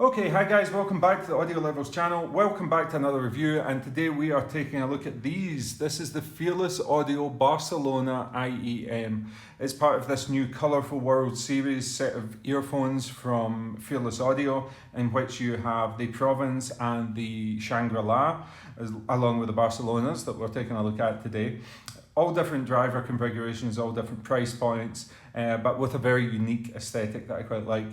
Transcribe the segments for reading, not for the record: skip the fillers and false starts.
Okay, hi guys, welcome back to the Audio Levels channel. Welcome back to another review, and today we are taking a look at these. This is the Fearless Audio Barcelona IEM. It's part of this new Colourful World series set of earphones from Fearless Audio, in which you have the Provence and the Shangri-La, along with the Barcelonas that we're taking a look at today. All different driver configurations, all different price points, but with a very unique aesthetic that I quite like.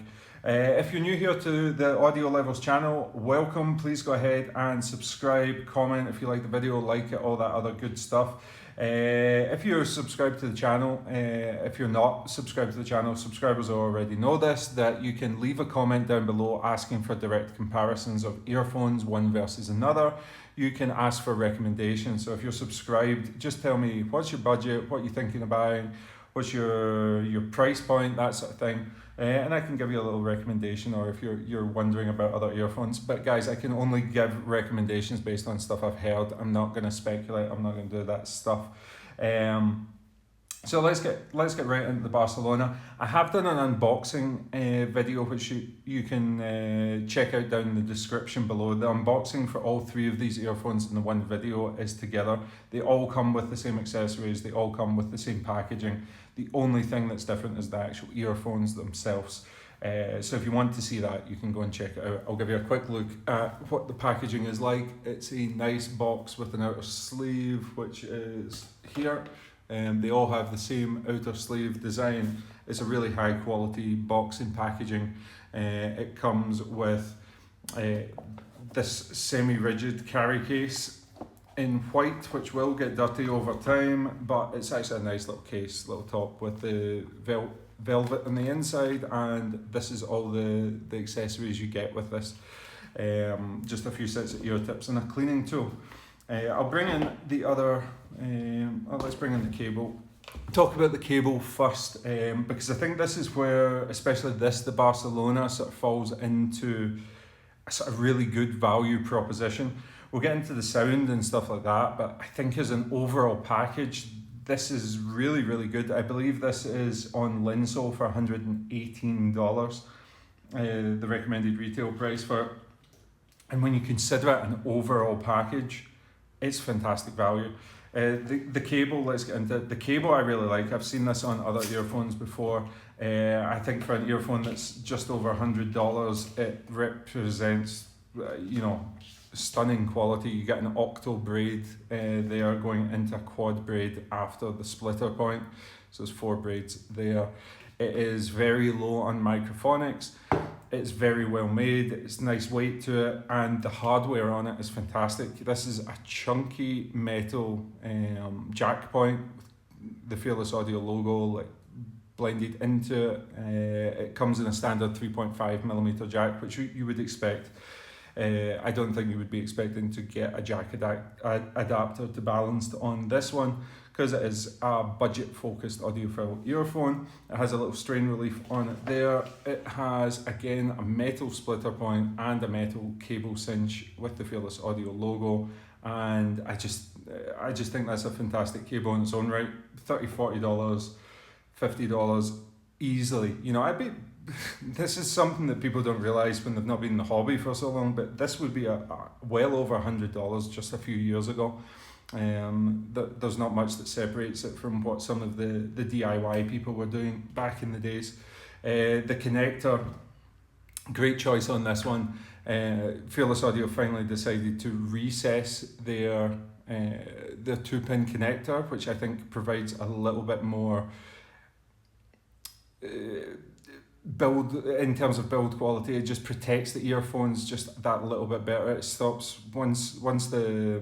If you're new here to the Audio Levels channel, welcome. Please go ahead and subscribe, comment if you like the video, like it, all that other good stuff. If you're subscribed to the channel, if you're not subscribed to the channel, subscribers already know this, that you can leave a comment down below asking for direct comparisons of earphones, one versus another. You can ask for recommendations. So if you're subscribed, just tell me what's your budget, what you're thinking of buying, what's your price point, that sort of thing. And I can give you a little recommendation, or if you're wondering about other earphones. But guys, I can only give recommendations based on stuff I've heard. I'm not going to speculate. I'm not going to do that stuff. So let's get right into the Barcelona. I have done an unboxing video, which you can check out down in the description below. The unboxing for all three of these earphones in the one video is together. They all come with the same accessories. They all come with the same packaging. The only thing that's different is the actual earphones themselves. So if you want to see that, you can go and check it out. I'll give you a quick look at what the packaging is like. It's a nice box with an outer sleeve, which is here. They all have the same outer sleeve design. It's a really high quality box and packaging. It comes with this semi-rigid carry case in white, which will get dirty over time, but it's actually a nice little case, little top with the velvet on the inside, and this is all the accessories you get with this. Just a few sets of ear tips and a cleaning tool. I'll bring in the other, let's bring in the cable. Talk about the cable first, because I think this is where, especially the Barcelona sort of falls into a sort of really good value proposition. We'll get into the sound and stuff like that, but I think as an overall package, this is really, really good. I believe this is on Linsole for $118, the recommended retail price for it. And when you consider it an overall package, it's fantastic value. The cable, let's get into it. The cable I really like. I've seen this on other earphones before. I think for an earphone that's just over $100, it represents, stunning quality. You get an octal braid there going into a quad braid after the splitter point. So there's 4 braids there. It is very low on microphonics. It's very well made, it's nice weight to it, and the hardware on it is fantastic. This is a chunky metal jack point with the Fearless Audio logo blended into it. It comes in a standard 3.5mm jack, which you would expect. I don't think you would be expecting to get a jack adapter to balanced on this one, because it is a budget-focused audiophile earphone. It has a little strain relief on it there. It has, again, a metal splitter point and a metal cable cinch with the Fearless Audio logo. And I just think that's a fantastic cable in its own right. $30, $40, $50 easily. This is something that people don't realise when they've not been in the hobby for so long, but this would be a well over $100 just a few years ago. There's not much that separates it from what some of the DIY people were doing back in the days. The connector, great choice on this one. Fearless Audio finally decided to recess their 2-pin connector, which I think provides a little bit more build in terms of build quality. It just protects the earphones just that little bit better. It stops once the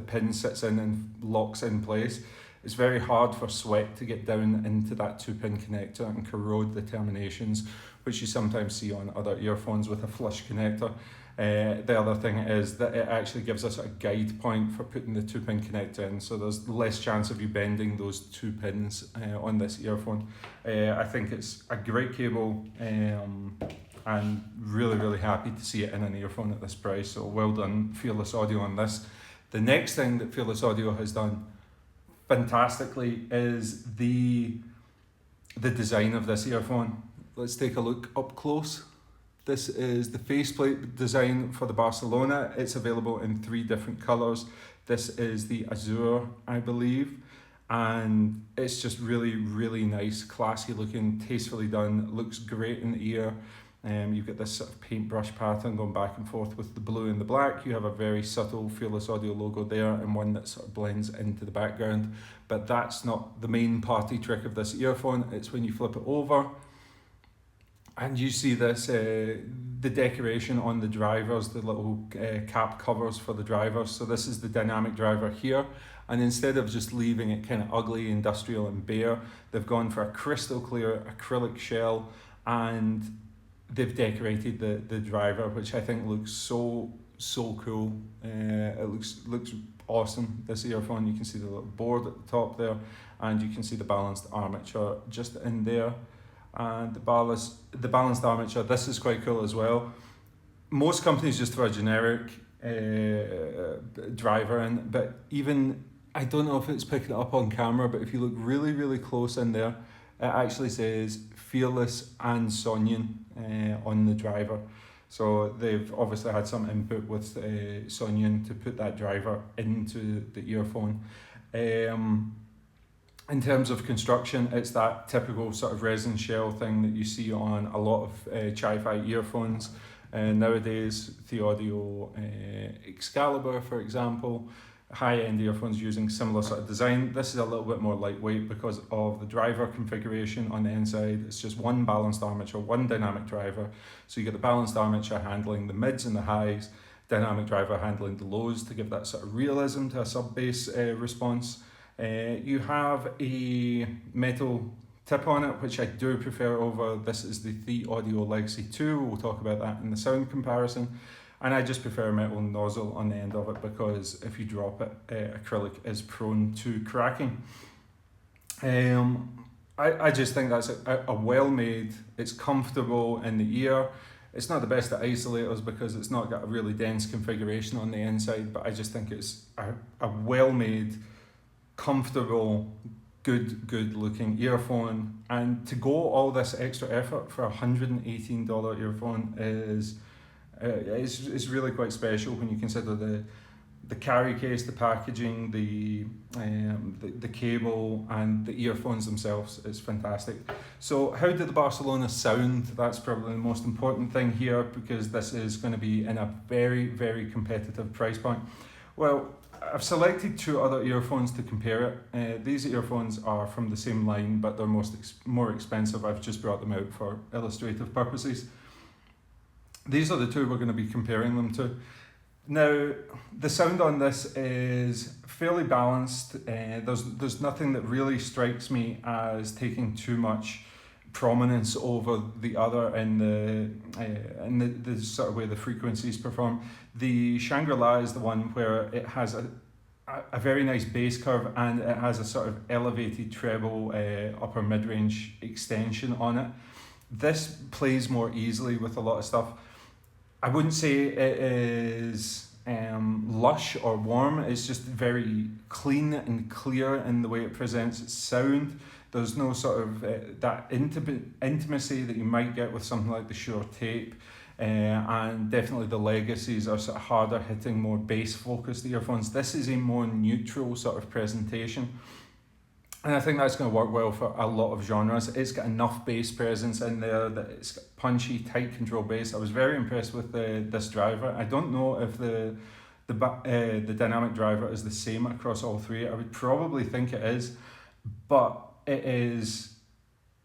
pin sits in and locks in place. It's very hard for sweat to get down into that 2-pin connector and corrode the terminations, which you sometimes see on other earphones with a flush connector. The other thing is that it actually gives us a guide point for putting the 2-pin connector in, so there's less chance of you bending those 2 pins on this earphone. I think it's a great cable, and really, really happy to see it in an earphone at this price. So well done, Fearless Audio, on this. The next thing that Fearless Audio has done fantastically is the design of this earphone. Let's take a look up close. This is the faceplate design for the Barcelona. It's available in 3 different colours. This is the Azure, I believe, and it's just really, really nice, classy looking, tastefully done, looks great in the ear. You've got this sort of paintbrush pattern going back and forth with the blue and the black. You have a very subtle Fearless Audio logo there and one that sort of blends into the background. But that's not the main party trick of this earphone. It's when you flip it over and you see this, the decoration on the drivers, the little cap covers for the drivers. So this is the dynamic driver here. And instead of just leaving it kind of ugly, industrial and bare, they've gone for a crystal clear acrylic shell, and they've decorated the driver, which I think looks so cool. It looks awesome, this earphone. You can see the little board at the top there, and you can see the balanced armature just in there. And the balanced armature, this is quite cool as well. Most companies just throw a generic driver in, but even, I don't know if it's picking it up on camera, but if you look really, really close in there, it actually says Fearless and Sonian on the driver. So they've obviously had some input with Sonian to put that driver into the earphone. In terms of construction, it's that typical sort of resin shell thing that you see on a lot of Chi-Fi earphones nowadays. The Audio Excalibur, for example, high-end earphones using similar sort of design. This is a little bit more lightweight because of the driver configuration on the inside. It's just one balanced armature, one dynamic driver. So you get the balanced armature handling the mids and the highs, dynamic driver handling the lows to give that sort of realism to a sub-bass response. You have a metal tip on it, which I do prefer over. This is the Audio Legacy 2. We'll talk about that in the sound comparison. And I just prefer a metal nozzle on the end of it because if you drop it, acrylic is prone to cracking. I just think that's a well-made, it's comfortable in the ear. It's not the best at isolators because it's not got a really dense configuration on the inside, but I just think it's a well-made, comfortable, good looking earphone. And to go all this extra effort for $118 earphone is really quite special when you consider the carry case, the packaging, the cable, and the earphones themselves. It's fantastic. So how did the Barcelona sound? That's probably the most important thing here because this is going to be in a very competitive price point. Well, I've selected 2 other earphones to compare it. These earphones are from the same line, but they're more expensive. I've just brought them out for illustrative purposes. These are the 2 we're going to be comparing them to. Now, the sound on this is fairly balanced. There's nothing that really strikes me as taking too much prominence over the other in the sort of way the frequencies perform. The Shangri-La is the one where it has a very nice bass curve and it has a sort of elevated treble upper mid-range extension on it. This plays more easily with a lot of stuff. I wouldn't say it is lush or warm. It's just very clean and clear in the way it presents its sound. There's no sort of that intimacy that you might get with something like the Shure Tape. And definitely the Legacies are sort of harder hitting, more bass focused earphones. This is a more neutral sort of presentation. And I think that's going to work well for a lot of genres. It's got enough bass presence in there that it's got punchy, tight control bass. I was very impressed with this driver. I don't know if the dynamic driver is the same across all 3. I would probably think it is, but it is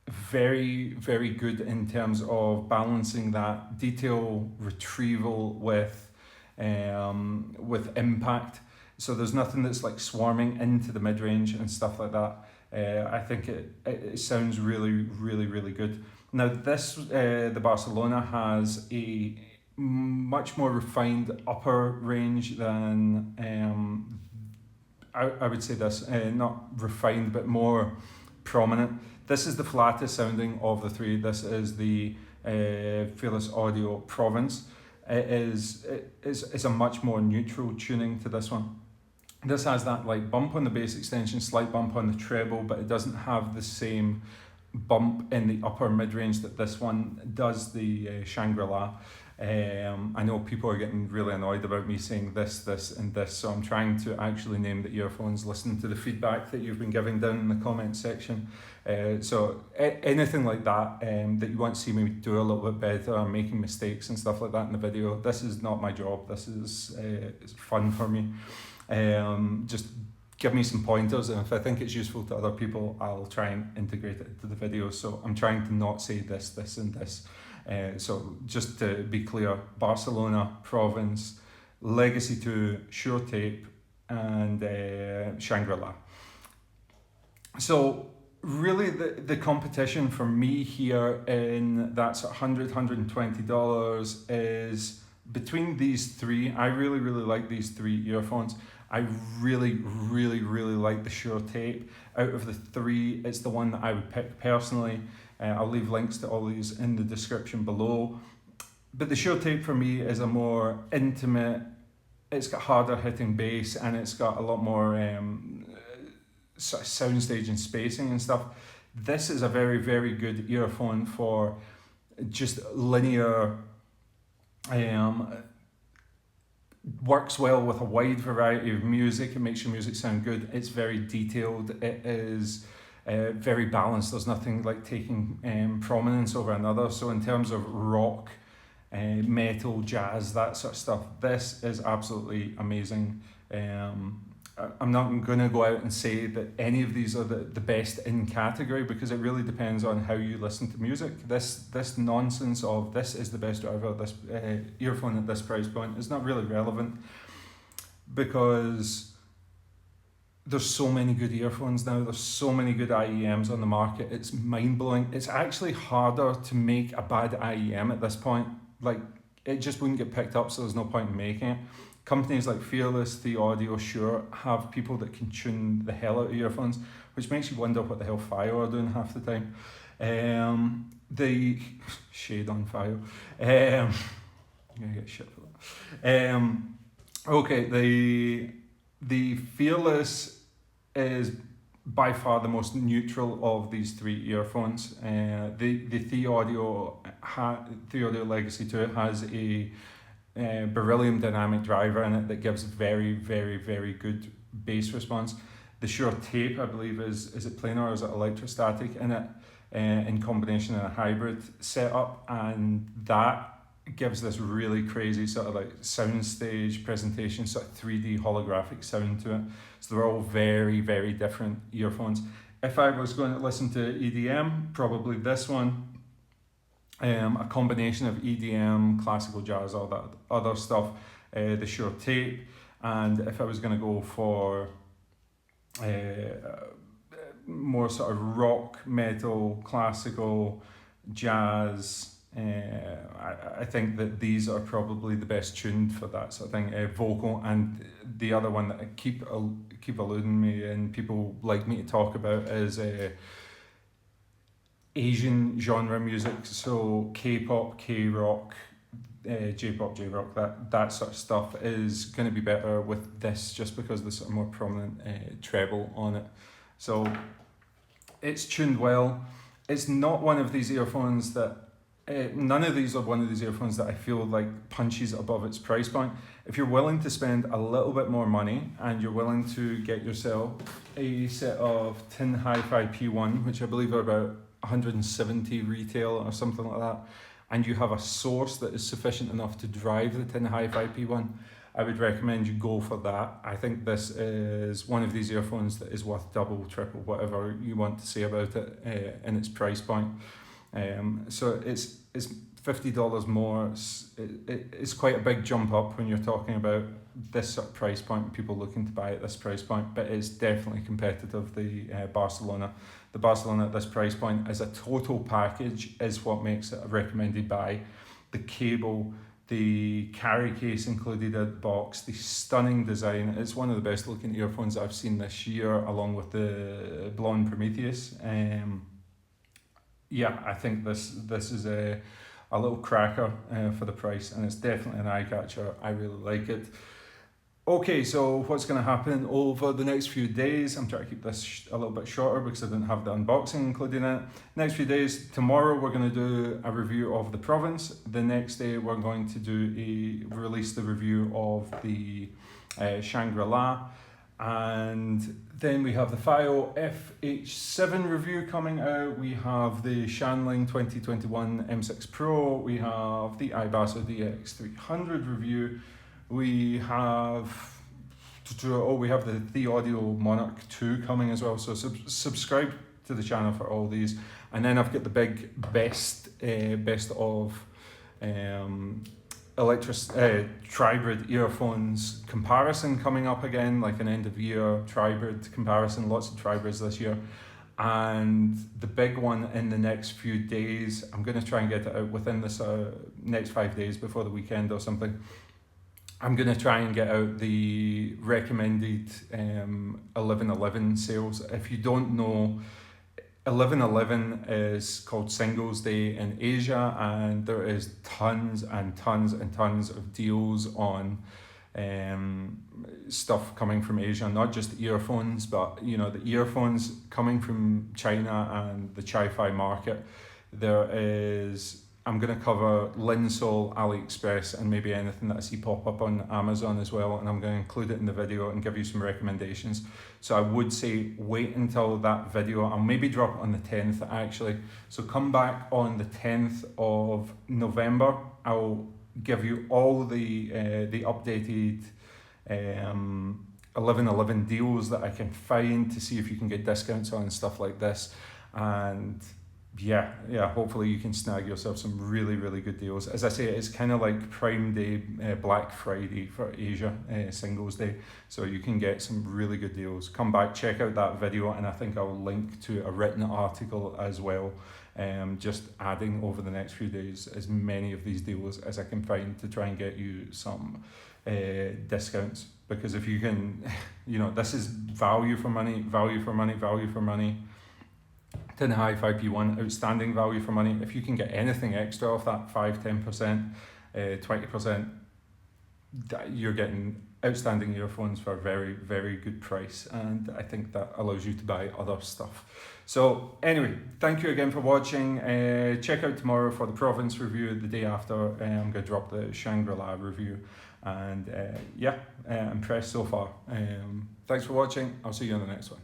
very good in terms of balancing that detail retrieval with impact. So there's nothing that's like swarming into the mid-range and stuff like that. I think it sounds really good. Now this, the Barcelona has a much more refined upper range than, I would say this, not refined but more prominent. This is the flattest sounding of the 3. This is the Fearless Audio Province. It's a much more neutral tuning to this one. This has that like bump on the bass extension, slight bump on the treble, but it doesn't have the same bump in the upper mid-range that this one does, the Shangri-La. I know people are getting really annoyed about me saying this, and this, so I'm trying to actually name the earphones, listen to the feedback that you've been giving down in the comment section. So anything like that, that you want to see me do a little bit better, I'm making mistakes and stuff like that in the video, this is not my job, this is it's fun for me. Just give me some pointers, and if I think it's useful to other people, I'll try and integrate it into the video. So I'm trying to not say this, this and this. So just to be clear, Barcelona, Province, Legacy 2, Shure Tape, and Shangri-La. So really the competition for me here in that sort of $100, $120 is between these three. I really like these three earphones. I really like the Shure Tape. Out of the three, it's the one that I would pick personally. I'll leave links to all these in the description below. But the Shure Tape for me is a more intimate, it's got harder hitting bass, and it's got a lot more sort of soundstage and spacing and stuff. This is a very good earphone for just linear, works well with a wide variety of music. It makes your music sound good. It's very detailed. It is very balanced. There's nothing like taking prominence over another. So in terms of rock, metal, jazz, that sort of stuff, this is absolutely amazing. I'm not going to go out and say that any of these are the best in category, because it really depends on how you listen to music. This nonsense of this is the best ever, this earphone at this price point is not really relevant, because there's so many good earphones now, there's so many good IEMs on the market, it's mind-blowing. It's actually harder to make a bad IEM at this point. Like, it just wouldn't get picked up, so there's no point in making it. Companies like Fearless, The Audio, Shure have people that can tune the hell out of earphones, which makes you wonder what the hell Fio are doing half the time. The shade on Fio. I'm gonna get shit for that. Okay, the Fearless is by far the most neutral of these three earphones. The Audio Legacy 2 has a beryllium dynamic driver in it that gives very good bass response. The Shure Tape, I believe, is it planar or is it electrostatic in it, in combination in a hybrid setup, and that gives this really crazy sort of like soundstage presentation, sort of 3D holographic sound to it. So they're all very different earphones. If I was going to listen to EDM, probably this one. A combination of EDM, classical jazz, all that other stuff, the Shure Tape. And if I was going to go for more sort of rock, metal, classical, jazz, I think that these are probably the best tuned for that sort of thing. Vocal, and the other one that I keep eluding me and people like me to talk about is Asian genre music, so K-pop, K-rock, J-pop, J-rock, that sort of stuff is going to be better with this, just because there's a more prominent treble on it. So it's tuned well. It's not one of these earphones that none of these are one of these earphones that I feel like punches above its price point. If you're willing to spend a little bit more money and you're willing to get yourself a set of Tin Hi-Fi P1, which I believe are about 170 retail or something like that, and you have a source that is sufficient enough to drive the Tin Hi-Fi P1, I would recommend you go for that. I think this is one of these earphones that is worth double, triple, whatever you want to say about it in its price point. So it's $50 more. It's quite a big jump up when you're talking about this sort of price point, people looking to buy at this price point, but it's definitely competitive. The Barcelona at this price point as a total package is what makes it a recommended buy. The cable, the carry case included in the box, the stunning design. It's one of the best looking earphones I've seen this year, along with the Blonde Prometheus. Yeah, I think this is a little cracker for the price, and it's definitely an eye catcher. I really like it. Okay, so what's going to happen over the next few days? I'm trying to keep this a little bit shorter because I didn't have the unboxing included in it. Next few days, tomorrow we're going to do a review of the province. The next day we're going to release the review of the Shangri-La. And then we have the FIO FH7 review coming out. We have the Shanling 2021 M6 Pro. We have the iBasso DX300 review. We have the Audio Monarch 2 coming as well. So subscribe to the channel for all these. And then I've got the big best of TRIBRID earphones comparison coming up again, like an end of year TRIBRID comparison, lots of TRIBRIDs this year. And the big one in the next few days, I'm going to try and get it out within this next 5 days before the weekend or something. I'm going to try and get out the recommended 11/11 sales. If you don't know, 11/11 is called Singles Day in Asia, and there is tons and tons and tons of deals on stuff coming from Asia, not just earphones, but you know, the earphones coming from China and the Chi-Fi market. I'm going to cover Linsol, AliExpress, and maybe anything that I see pop up on Amazon as well, and I'm going to include it in the video and give you some recommendations. So I would say wait until that video. I'll maybe drop it on the 10th actually. So come back on the 10th of November. I'll give you all the updated 11/11 deals that I can find to see if you can get discounts on stuff like this. And yeah, hopefully you can snag yourself some really, really good deals. As I say, it's kind of like Prime Day, Black Friday for Asia, Singles Day. So you can get some really good deals. Come back, check out that video, and I think I'll link to a written article as well. Just adding over the next few days as many of these deals as I can find to try and get you some discounts. Because if you can, you know, this is value for money, value for money, value for money. Tin Hi-Fi P1, outstanding value for money. If you can get anything extra off that 5, 10%, 20%, you're getting outstanding earphones for a very, very good price. And I think that allows you to buy other stuff. So anyway, thank you again for watching. Check out tomorrow for the province review. The day after, I'm going to drop the Shangri-La review. And impressed so far. Thanks for watching. I'll see you on the next one.